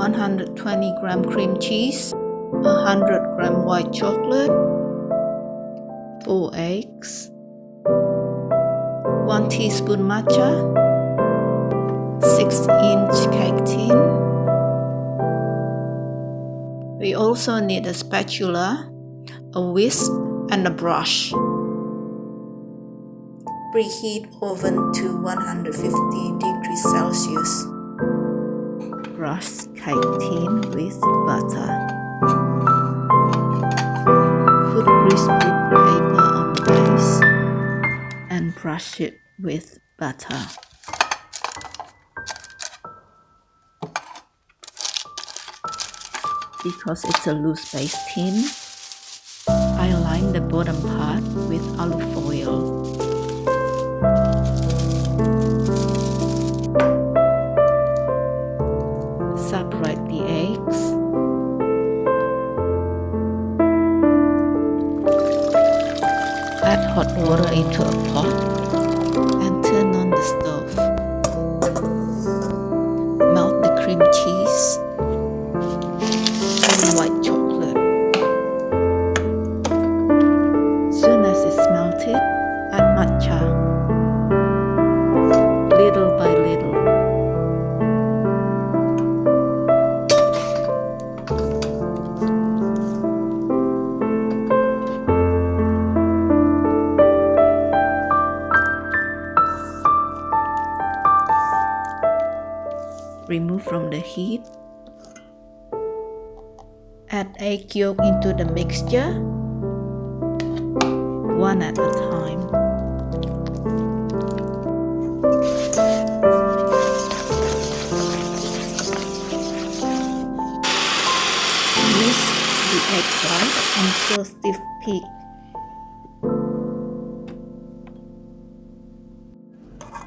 120 gram cream cheese, 100 gram white chocolate, 4 eggs, 1 teaspoon matcha, 6-inch cake tin. We also need a spatula, a whisk, and a brush. Preheat oven to 150 degrees Celsius. Brush cake tin with butter. Put greased paper on the base and brush it with butter. Because it's a loose base tin, I line the bottom part with alu foil. Separate the eggs. Add hot water into a pot and turn on the stove. Melt the cream cheese and white chocolate. Soon as it's melted, add matcha, little by little. Remove from the heat. Add egg yolk into the mixture, one at a time. Whisk the egg white until stiff peak.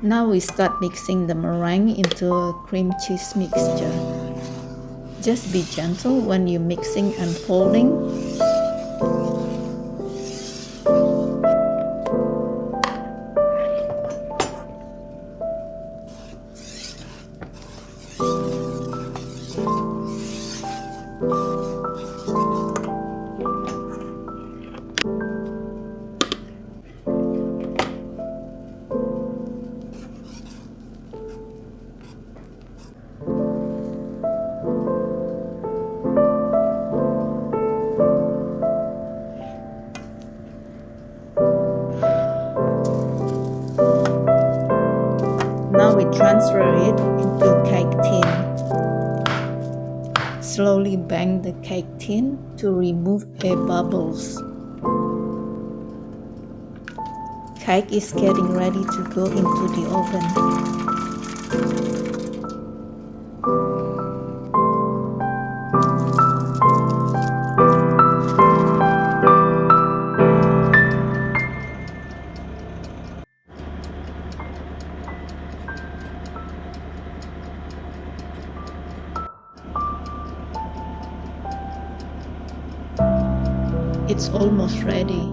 Now we start mixing the meringue into a cream cheese mixture. Just be gentle when you're mixing and folding. Now we transfer it into cake tin. Slowly bang the cake tin to remove air bubbles. Cake is getting ready to go into the oven. It's almost ready.